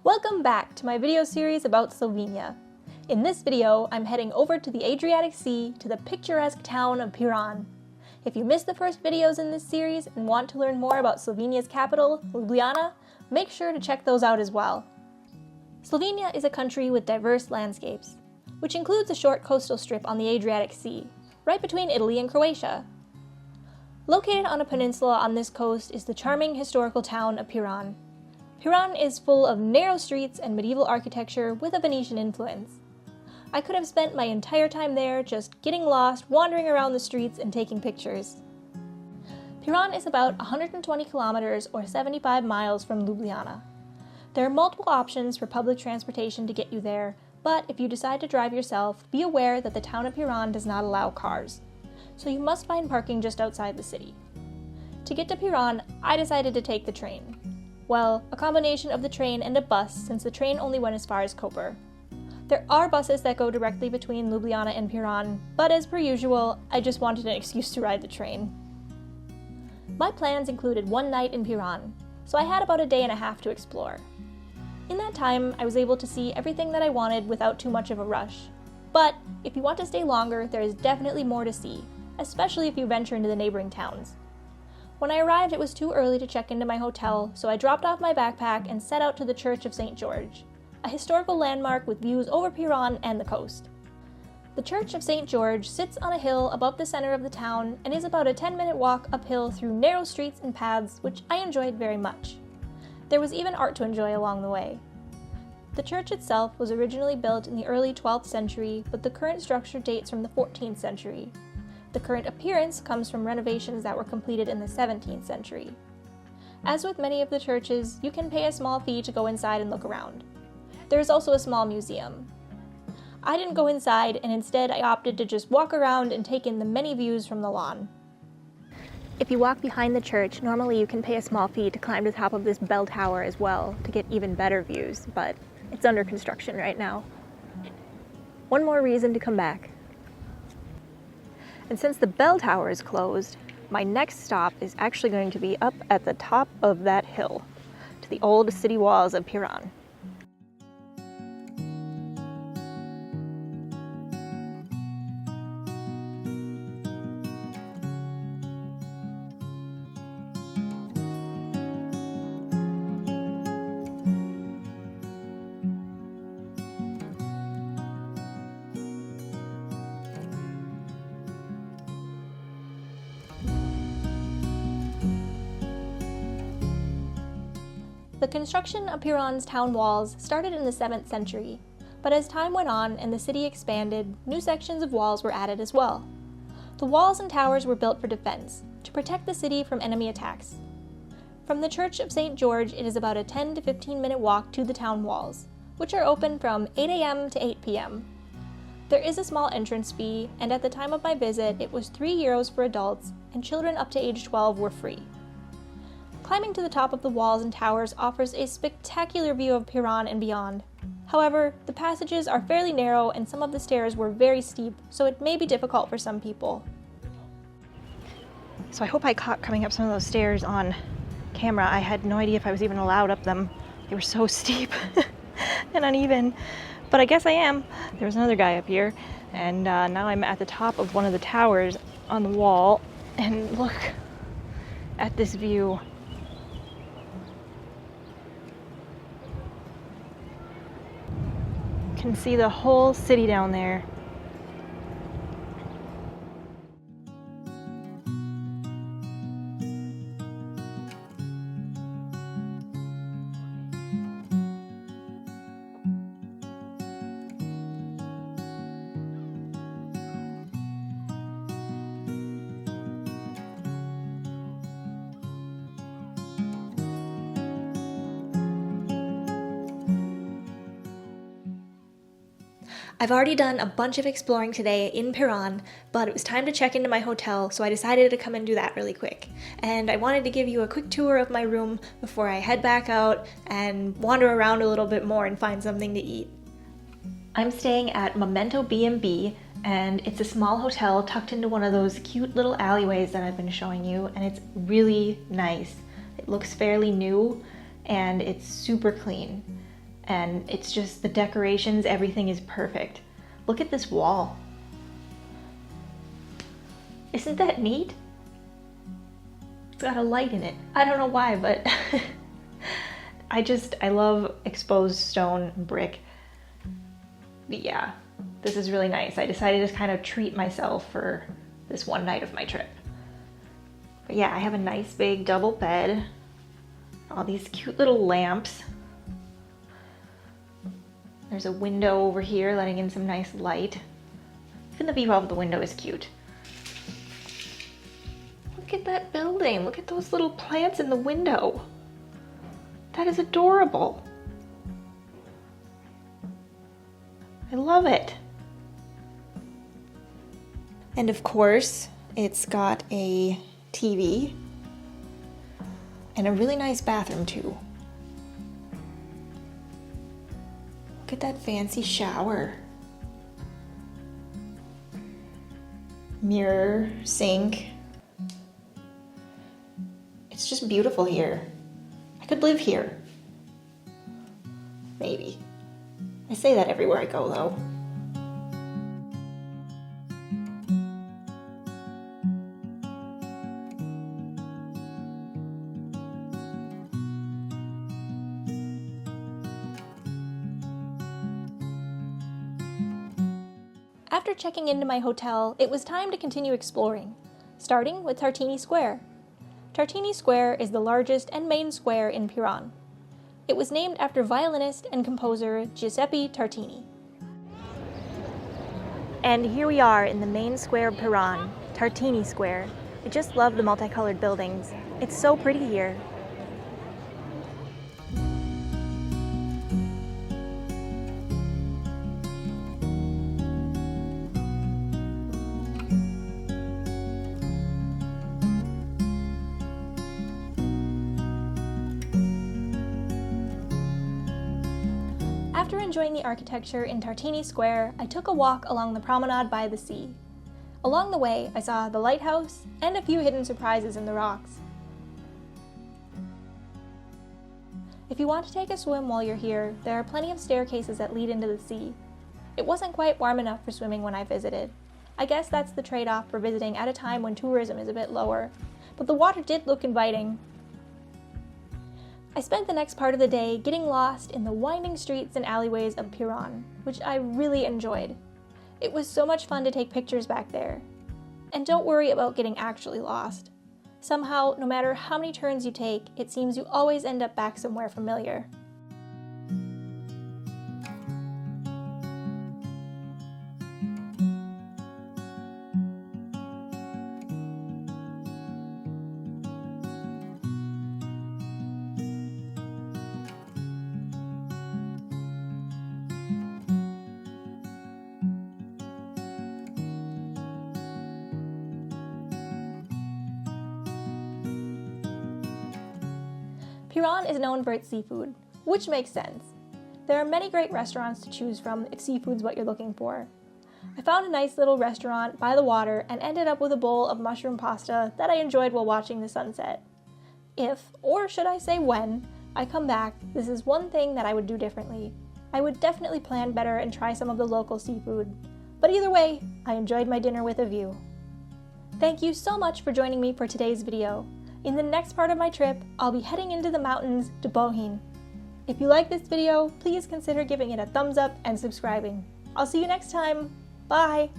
Welcome back to my video series about Slovenia. In this video, I'm heading over to the Adriatic Sea to the picturesque town of Piran. If you missed the first videos in this series and want to learn more about Slovenia's capital, Ljubljana, make sure to check those out as well. Slovenia is a country with diverse landscapes, which includes a short coastal strip on the Adriatic Sea, right between Italy and Croatia. Located on a peninsula on this coast is the charming historical town of Piran. Piran is full of narrow streets and medieval architecture with a Venetian influence. I could have spent my entire time there just getting lost, wandering around the streets, and taking pictures. Piran is about 120 kilometers or 75 miles from Ljubljana. There are multiple options for public transportation to get you there, but if you decide to drive yourself, be aware that the town of Piran does not allow cars, so you must find parking just outside the city. To get to Piran, I decided to take the train. Well, a combination of the train and a bus, since the train only went as far as Koper. There are buses that go directly between Ljubljana and Piran, but as per usual, I just wanted an excuse to ride the train. My plans included one night in Piran, so I had about a day and a half to explore. In that time, I was able to see everything that I wanted without too much of a rush. But if you want to stay longer, there is definitely more to see, especially if you venture into the neighboring towns. When I arrived, it was too early to check into my hotel, so I dropped off my backpack and set out to the Church of St. George, a historical landmark with views over Piran and the coast. The Church of St. George sits on a hill above the center of the town and is about a 10-minute walk uphill through narrow streets and paths, which I enjoyed very much. There was even art to enjoy along the way. The church itself was originally built in the early 12th century, but the current structure dates from the 14th century. The current appearance comes from renovations that were completed in the 17th century. As with many of the churches, you can pay a small fee to go inside and look around. There is also a small museum. I didn't go inside, and instead I opted to just walk around and take in the many views from the lawn. If you walk behind the church, normally you can pay a small fee to climb to the top of this bell tower as well to get even better views, but it's under construction right now. One more reason to come back. And since the bell tower is closed, my next stop is actually going to be up at the top of that hill, to the old city walls of Piran. The construction of Piran's town walls started in the 7th century, but as time went on and the city expanded, new sections of walls were added as well. The walls and towers were built for defense, to protect the city from enemy attacks. From the Church of St. George, it is about a 10 to 15-minute walk to the town walls, which are open from 8 a.m. to 8 p.m. There is a small entrance fee, and at the time of my visit, it was €3 for adults, and children up to age 12 were free. Climbing to the top of the walls and towers offers a spectacular view of Piran and beyond. However, the passages are fairly narrow and some of the stairs were very steep, so it may be difficult for some people. So I hope I caught coming up some of those stairs on camera. I had no idea if I was even allowed up them. They were so steep and uneven, but I guess I am. There was another guy up here, and now I'm at the top of one of the towers on the wall, and look at this view. Can see the whole city down there. I've already done a bunch of exploring today in Piran, but it was time to check into my hotel, so I decided to come and do that really quick. And I wanted to give you a quick tour of my room before I head back out and wander around a little bit more and find something to eat. I'm staying at Memento B&B, and it's a small hotel tucked into one of those cute little alleyways that I've been showing you, and it's really nice. It looks fairly new, and it's super clean. and it's just the decorations, everything is perfect. Look at this wall. Isn't that neat? It's got a light in it. I don't know why, but I love exposed stone and brick. But yeah, this is really nice. I decided to kind of treat myself for this one night of my trip. But yeah, I have a nice big double bed, all these cute little lamps. There's a window over here letting in some nice light. Even the view out of the window is cute. Look at that building. Look at those little plants in the window. That is adorable. I love it. And of course, it's got a TV and a really nice bathroom too. Look at that fancy shower. Mirror, sink. It's just beautiful here. I could live here. Maybe. I say that everywhere I go though. After checking into my hotel, it was time to continue exploring, starting with Tartini Square. Tartini Square is the largest and main square in Piran. It was named after violinist and composer Giuseppe Tartini. And here we are in the main square of Piran, Tartini Square. I just love the multicolored buildings. It's so pretty here. After enjoying the architecture in Tartini Square, I took a walk along the promenade by the sea. Along the way, I saw the lighthouse and a few hidden surprises in the rocks. If you want to take a swim while you're here, there are plenty of staircases that lead into the sea. It wasn't quite warm enough for swimming when I visited. I guess that's the trade-off for visiting at a time when tourism is a bit lower, but the water did look inviting. I spent the next part of the day getting lost in the winding streets and alleyways of Piran, which I really enjoyed. It was so much fun to take pictures back there. And don't worry about getting actually lost. Somehow, no matter how many turns you take, it seems you always end up back somewhere familiar. Piran is known for its seafood, which makes sense. There are many great restaurants to choose from if seafood's what you're looking for. I found a nice little restaurant by the water and ended up with a bowl of mushroom pasta that I enjoyed while watching the sunset. If, or should I say when, I come back, this is one thing that I would do differently. I would definitely plan better and try some of the local seafood. But either way, I enjoyed my dinner with a view. Thank you so much for joining me for today's video. In the next part of my trip, I'll be heading into the mountains to Bohin. If you like this video, please consider giving it a thumbs up and subscribing. I'll see you next time. Bye!